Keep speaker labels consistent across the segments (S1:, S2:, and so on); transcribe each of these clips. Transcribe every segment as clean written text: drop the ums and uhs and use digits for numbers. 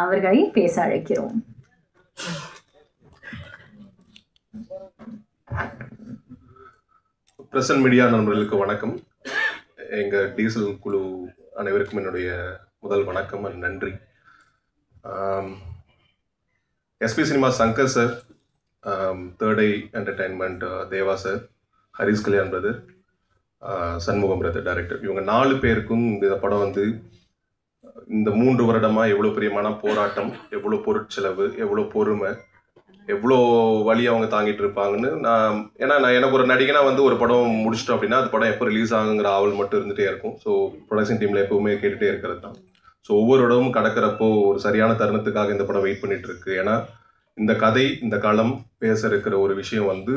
S1: அவர்களை பேச அழைக்கிறோம்.
S2: பிரசன்ட் மீடியா நண்பர்களுக்கு வணக்கம். எங்கள் டீசல் குழு அனைவருக்கும் என்னுடைய முதல் வணக்கம் and நன்றி. SP cinema Shankar sir, third eye entertainment Deva sir, Harish Kalyan brother, Shanmugam brother director, இவங்க 4 பேருக்கும் இந்த படம் வந்து இந்த 3 வருடமாக எவ்வளோ பெரிய மன போராட்டம், எவ்வளோ பொருட்செலவு, எவ்வளோ பொறுமை, எவ்வளோ வழி அவங்க தாங்கிட்டு இருப்பாங்கன்னு நான் எனக்கு ஒரு நடிகனா வந்து ஒரு படம் முடிச்சிட்டோம் அப்படின்னா அது படம் எப்போ ரிலீஸ் ஆகுங்கிற ஆவல் மட்டும் இருந்துகிட்டே இருக்கும். ஸோ ப்ரொடக்ஷன் டீமில் எப்போவுமே கேட்டுகிட்டே இருக்கிறது தான். ஸோ ஒவ்வொரு இடமும் கடக்கிறப்போ ஒரு சரியான தருணத்துக்காக இந்த படம் வெயிட் பண்ணிட்டு இருக்கு. ஏன்னா இந்த கதை, இந்த களம் பேச இருக்கிற ஒரு விஷயம் வந்து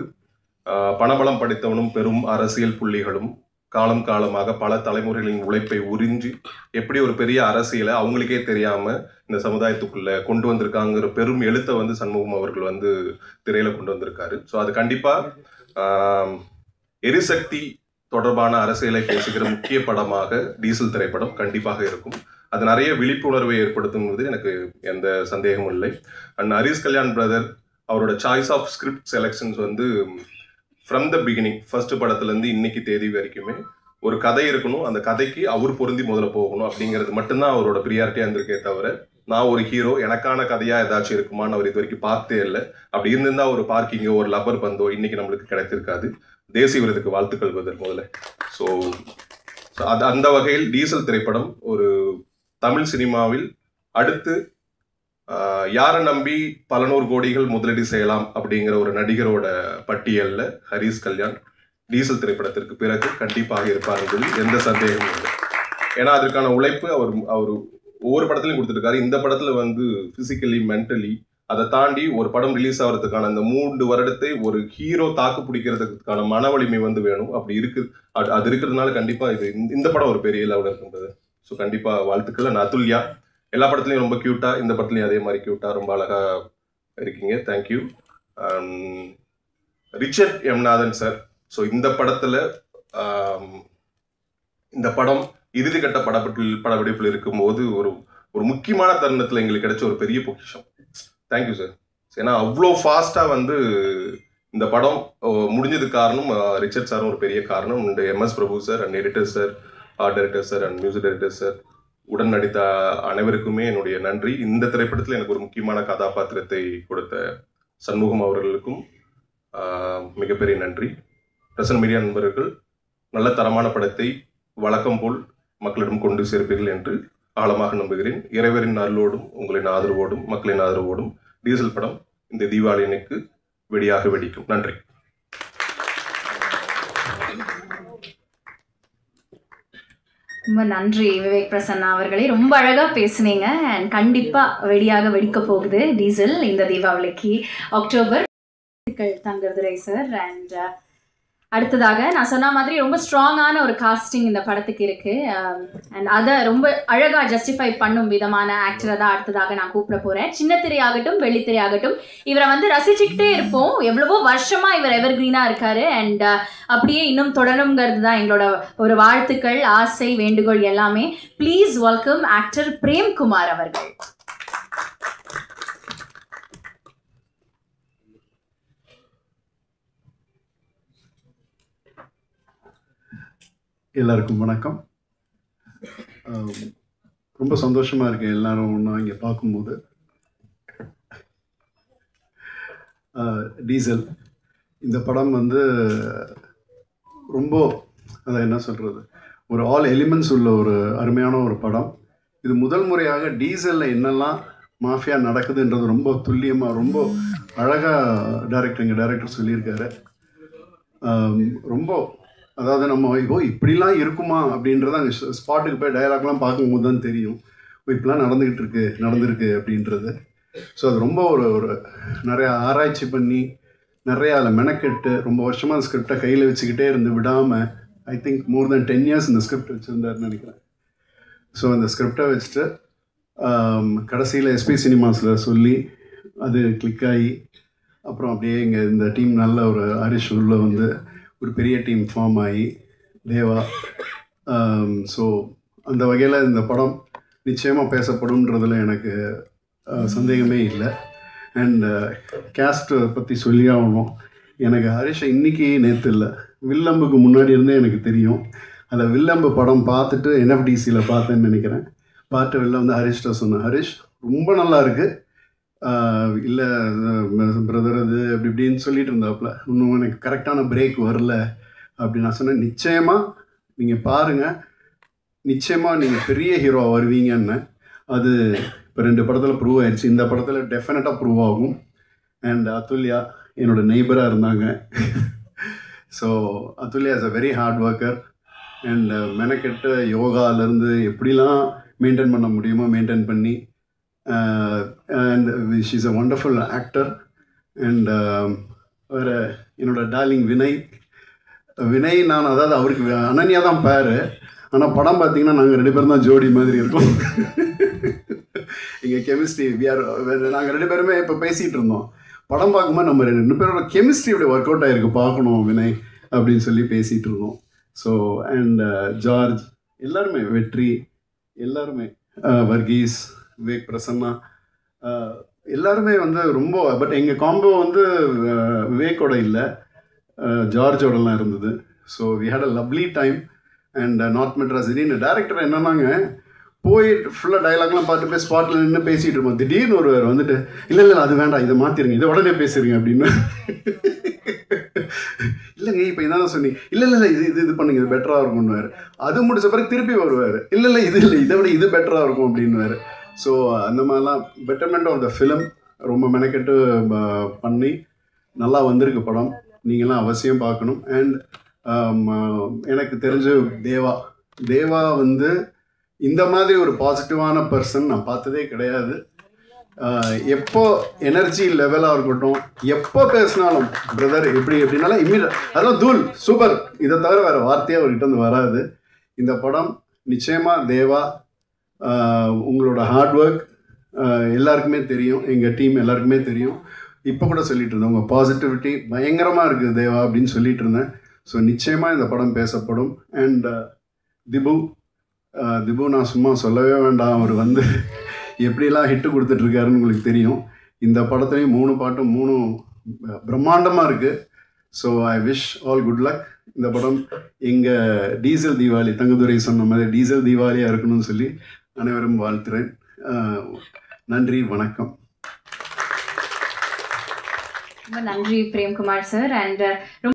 S2: பணபலம் படித்தவனும் பெரும் அரசியல் புள்ளிகளும் காலம் காலமாக பல தலைமுறைகளின் உழைப்பை உறிஞ்சி எப்படி ஒரு பெரிய அரசியலை அவங்களுக்கே தெரியாம இந்த சமுதாயத்துக்குள்ள கொண்டு வந்திருக்காங்கிற பெரும் எழுத்தை வந்து சண்முகம் அவர்கள் வந்து திரையில கொண்டு வந்திருக்காரு. ஸோ அது கண்டிப்பா எரிசக்தி தொடர்பான அரசியலை பேசுகிற முக்கிய படமாக டீசல் திரைப்படம் கண்டிப்பாக இருக்கும். அது நிறைய விழிப்புணர்வை ஏற்படுத்துவது எனக்கு எந்த சந்தேகமும் இல்லை. அண்ட் ஹரிஸ் கல்யாண் பிரதர் அவரோட சாய்ஸ் ஆஃப் ஸ்கிரிப்ட் செலெக்ஷன்ஸ் வந்து ஃப்ரம் த பிகினிங், ஃபர்ஸ்ட் படத்துலேருந்து இன்னைக்கு தேதி வரைக்குமே ஒரு கதை இருக்கணும், அந்த கதைக்கு அவர் பொருந்தி முதல்ல போகணும் அப்படிங்கிறது மட்டும்தான் அவரோட ப்ரியாரிட்டியாக இருந்திருக்கே தவிர நான் ஒரு ஹீரோ எனக்கான கதையாக ஏதாச்சும் இருக்குமான்னு அவர் இது வரைக்கும் பார்த்தே இல்லை. அப்படி இருந்திருந்தா ஒரு பார்க்கிங்கோ ஒரு லப்பர் பந்தோ இன்னைக்கு நம்மளுக்கு கிடைத்திருக்காது. தேசிய விருதுக்கு வாழ்த்துக்கள் பதில் முதல்ல. ஸோ அது அந்த வகையில் டீசல் திரைப்படம் ஒரு தமிழ் சினிமாவில் அடுத்து யாரை நம்பி பல 100 கோடிகள் முதலீடு செய்யலாம் அப்படிங்கிற ஒரு நடிகரோட பட்டியலில் ஹரிஸ் கல்யாண் டீசல் திரைப்படத்திற்கு பிறகு கண்டிப்பாக இருப்பார் என்பதில் எந்த சந்தேகமும் இல்லை. ஏன்னா அதற்கான உழைப்பு அவர் ஒவ்வொரு படத்துலையும் கொடுத்துருக்காரு. இந்த படத்தில் வந்து ஃபிசிக்கலி மென்டலி அதை தாண்டி ஒரு படம் ரிலீஸ் ஆகிறதுக்கான அந்த 3 வருடத்தை ஒரு ஹீரோ தாக்கு பிடிக்கிறதுக்கான மன வலிமை வந்து வேணும். அப்படி இருக்குது, அது இருக்கிறதுனால கண்டிப்பாக இந்த படம் ஒரு பெரிய லெவலில் இருக்கின்றது. ஸோ கண்டிப்பாக வாழ்த்துக்கள். நான் அதுல்யா எல்லா படத்துலையும் ரொம்ப க்யூட்டா, இந்த படத்துலையும் அதே மாதிரி க்யூட்டா ரொம்ப அழகா இருக்கீங்க. தேங்க்யூ. ரிச்சர்ட் எம் நாதன் சார், ஸோ இந்த படத்துல இந்த படம் இறுதிக்கட்ட படப்பிடிப்பில் இருக்கும்போது ஒரு முக்கியமான தருணத்தில் எங்களுக்கு கிடைச்ச ஒரு பெரிய பொக்கிஷம். Thank you sir. ஏன்னா அவ்வளோ ஃபாஸ்டா வந்து இந்த படம் முடிஞ்சதுக்கு காரணம் ரிச்சர்ட் சாரும் ஒரு பெரிய காரணம். இந்த MS Prabhu sir and editor sir, art director sir and music director sir, உடன் நடித்த அனைவருக்குமே என்னுடைய நன்றி. இந்த திரைப்படத்தில் எனக்கு ஒரு முக்கியமான கதாபாத்திரத்தை கொடுத்த சண்முகம் அவர்களுக்கும் மிகப்பெரிய நன்றி. பிரசன்ட் மீடியா நண்பர்கள், நல்ல தரமான படத்தை வழக்கம் போல் மக்களிடம் கொண்டு சேர்ப்பீர்கள் என்று ஆழமாக நம்புகிறேன். இறைவரின் அருளோடும் உங்களின் ஆதரவோடும் மக்களின் ஆதரவோடும் டீசல் படம் இந்த தீபாவளிக்கு வெடியாக வெடிக்கும். நன்றி.
S1: ரொம்ப நன்றி விவேக் பிரசன்னா அவர்களே, ரொம்ப அழகாக பேசுனீங்க. அண்ட் கண்டிப்பாக வெடியாக வெடிக்க போகுது டீசல் இந்த தீபாவளிக்கு அக்டோபர். தங்கதுரை சார். அண்ட் அடுத்ததாக நான் சொன்ன மாதிரி ரொம்ப ஸ்ட்ராங்கான ஒரு காஸ்டிங் இந்த படத்துக்கு இருக்குது. அண்ட் அதை ரொம்ப அழகாக ஜஸ்டிஃபை பண்ணும் விதமான ஆக்டரை தான் அடுத்ததாக நான் கூப்பிட போகிறேன். சின்ன திரையாகட்டும் வெள்ளித்திரையாகட்டும் இவரை வந்து ரசிச்சுக்கிட்டே இருப்போம். எவ்வளவோ வருஷமாக இவர் எவர்கிரீனாக இருக்கார். அண்ட் அப்படியே இன்னும் தொடருங்கிறது தான் எங்களோட ஒரு வாழ்த்துக்கள், ஆசை, வேண்டுகோள் எல்லாமே. ப்ளீஸ் வெல்கம் ஆக்டர் பிரேம்குமார் அவர்கள்.
S3: எல்லாருக்கும் வணக்கம். ரொம்ப சந்தோஷமாக இருக்கு எல்லாரும் ஒன்றா இங்கே பார்க்கும்போது. டீசல் இந்த படம் வந்து ரொம்ப அதை என்ன சொல்கிறது, ஒரு ஆல் எலிமெண்ட்ஸ் உள்ள ஒரு அருமையான ஒரு படம். இது முதல் முறையாக டீசலில் என்னெல்லாம் மாஃபியா நடக்குதுன்றது ரொம்ப துல்லியமாக ரொம்ப அழகாக டைரக்டர் சொல்லியிருக்காரு. ரொம்ப அதாவது நம்ம இப்படிலாம் இருக்குமா அப்படின்றத அங்கே ஸ்பாட்டுக்கு போய் டயலாக்லாம் பார்க்கும்போது தான் தெரியும் இப்படிலாம் நடந்திருக்கு அப்படின்றது. ஸோ அது ரொம்ப ஒரு நிறையா ஆராய்ச்சி பண்ணி நிறையா அதில் மெனக்கெட்டு ரொம்ப வருஷமாக அந்த ஸ்கிரிப்டை கையில் வச்சுக்கிட்டே இருந்து விடாமல், I think more then 10 years இந்த ஸ்கிரிப்ட் வச்சுருந்தாருன்னு நினைக்கிறேன். ஸோ அந்த ஸ்கிரிப்டை வச்சுட்டு கடைசியில் எஸ்பி சினிமாஸில் சொல்லி அது கிளிக் ஆகி அப்புறம் அப்படியே இங்கே இந்த டீம் நல்ல ஒரு ஹரிஷ் உள்ள வந்து ஒரு பெரிய டீம் ஃபார்ம் ஆகி தேவா. ஸோ அந்த வகையில் இந்த படம் நிச்சயமாக பேசப்படும்ன்றதில் எனக்கு சந்தேகமே இல்லை. அண்ட் கேஸ்ட்டை பற்றி சொல்லி ஆகணும். எனக்கு ஹரிஷை இன்றைக்கி நேற்று இல்லை, வில்லம்புக்கு முன்னாடி இருந்தே எனக்கு தெரியும். அந்த வில்லம்பு படம் பார்த்துட்டு என்எஃப்டிசியில் பார்த்தேன்னு நினைக்கிறேன். பார்த்து வெளில வந்து ஹரிஷ்ட சொன்னேன், ஹரிஷ் ரொம்ப நல்லா இருக்குது, இல்லை பிரதர் அது அப்படி இப்படின்னு சொல்லிட்டு இருந்தாப்புல, இன்னும் எனக்கு கரெக்டான பிரேக் வரல அப்படி நான் சொன்னேன். நிச்சயமாக நீங்கள் பாருங்கள், நிச்சயமாக நீங்கள் பெரிய ஹீரோ வருவீங்கன்னு. அது இப்போ 2 படத்தில் ப்ரூவ் ஆயிடுச்சு. இந்த படத்தில் டெஃபினட்டாக ப்ரூவ் ஆகும். அண்ட் அதுல்யா என்னோட நெய்பராக இருந்தாங்க. So Athulya is a very hard worker. And மெனக்கெட்டு யோகாலேருந்து எப்படிலாம் மெயின்டைன் பண்ண முடியுமோ மெயின்டைன் பண்ணி, and she is a wonderful actor. And வேறு என்னோட டார்லிங் வினய் நான் அதாவது அவருக்கு அனன்யா தான் பேர், ஆனால் படம் பார்த்தீங்கன்னா நாங்கள் 2 பேரும் தான் ஜோடி மாதிரி இருக்கோம். எங்கள் கெமிஸ்ட்ரி நாங்கள் 2 பேருமே இப்போ பேசிகிட்டு இருந்தோம். படம் பார்க்கும்போது நம்ம 2 பேரோட கெமிஸ்ட்ரி இப்படி ஒர்க் அவுட் ஆகிருக்கு, பார்க்கணும் வினய் அப்படின்னு சொல்லி பேசிகிட்டு இருந்தோம். ஸோ அண்ட் ஜார்ஜ் எல்லாருமே, வெற்றி எல்லாருமே, வர்கீஸ், விவேக் பிரசன்னா எல்லாருமே வந்து ரொம்ப, பட் எங்கள் காம்போ வந்து விவேக்கோட இல்லை, ஜார்ஜோடலாம் இருந்தது. So we had a lovely time. And north Madras திடீர்னு டேரக்டர் என்னன்னாங்க, போயிட்டு ஃபுல்லாக டைலாக்லாம் பார்த்து போய் ஸ்பாட்டில் நின்று பேசிகிட்டு இருப்போம். திடீர்னு ஒருவர் வந்துட்டு, இல்லை அது வேண்டாம், இதை மாற்றிடுங்க, இதை உடனே பேசுறீங்க அப்படின்னு. இல்லைங்க இப்போ இதான் சொன்னீங்க, இல்லை இது பண்ணுங்க, இது பெட்டராக இருக்கும்னுவார். அது முடிச்ச பிறகு திருப்பி வருவார், இல்லை இதை விட இது பெட்டராக இருக்கும் அப்படின்னுவார். ஸோ அந்த மாதிரிலாம் பெட்டர்மெண்ட் ஆஃப் த ஃபிலிம் ரொம்ப மெனக்கெட்டு பண்ணி நல்லா வந்திருக்கு படம். நீங்களாம் அவசியம் பார்க்கணும். அண்ட் எனக்கு தெரிஞ்ச தேவா வந்து இந்த மாதிரி ஒரு பாசிட்டிவான பர்சன் நான் பார்த்ததே கிடையாது. எப்போ எனர்ஜி லெவலாக இருக்கட்டும், எப்போ பேசினாலும் பிரதர் எப்படினாலும் இம்மீடியட் அதெல்லாம் தூள் சூப்பர், இதை தவிர வேறு வார்த்தையாக அவர்கிட்ட வந்து வராது. இந்த படம் நிச்சயமாக தேவா உங்களோட ஹார்ட் ஒர்க் எல்லாருக்குமே தெரியும், எங்கள் டீம் எல்லாருக்குமே தெரியும். இப்போ கூட சொல்லிட்டு இருந்தேன், உங்கள் பாசிட்டிவிட்டி பயங்கரமாக இருக்குது தேவா அப்படின்னு சொல்லிட்டு இருந்தேன். ஸோ நிச்சயமாக இந்த படம் பேசப்படும். அண்ட் திபு நான் சும்மா சொல்லவே வேண்டாம், அவர் வந்து எப்படிலாம் ஹிட்டு கொடுத்துட்ருக்காருன்னு உங்களுக்கு தெரியும். இந்த படத்துலேயும் 3 பாட்டும் 3 பிரம்மாண்டமாக இருக்குது. So I wish all good luck. இந்த படம் எங்கள் டீசல் தீபாவளி, தங்கதுரை சொன்ன மாதிரி டீசல் தீபாவளியாக இருக்கணும்னு சொல்லி அனைவரும் வாழ்த்துறேன். நன்றி, வணக்கம்.
S1: ரொம்ப நன்றி பிரேம்குமார் சார். அண்ட்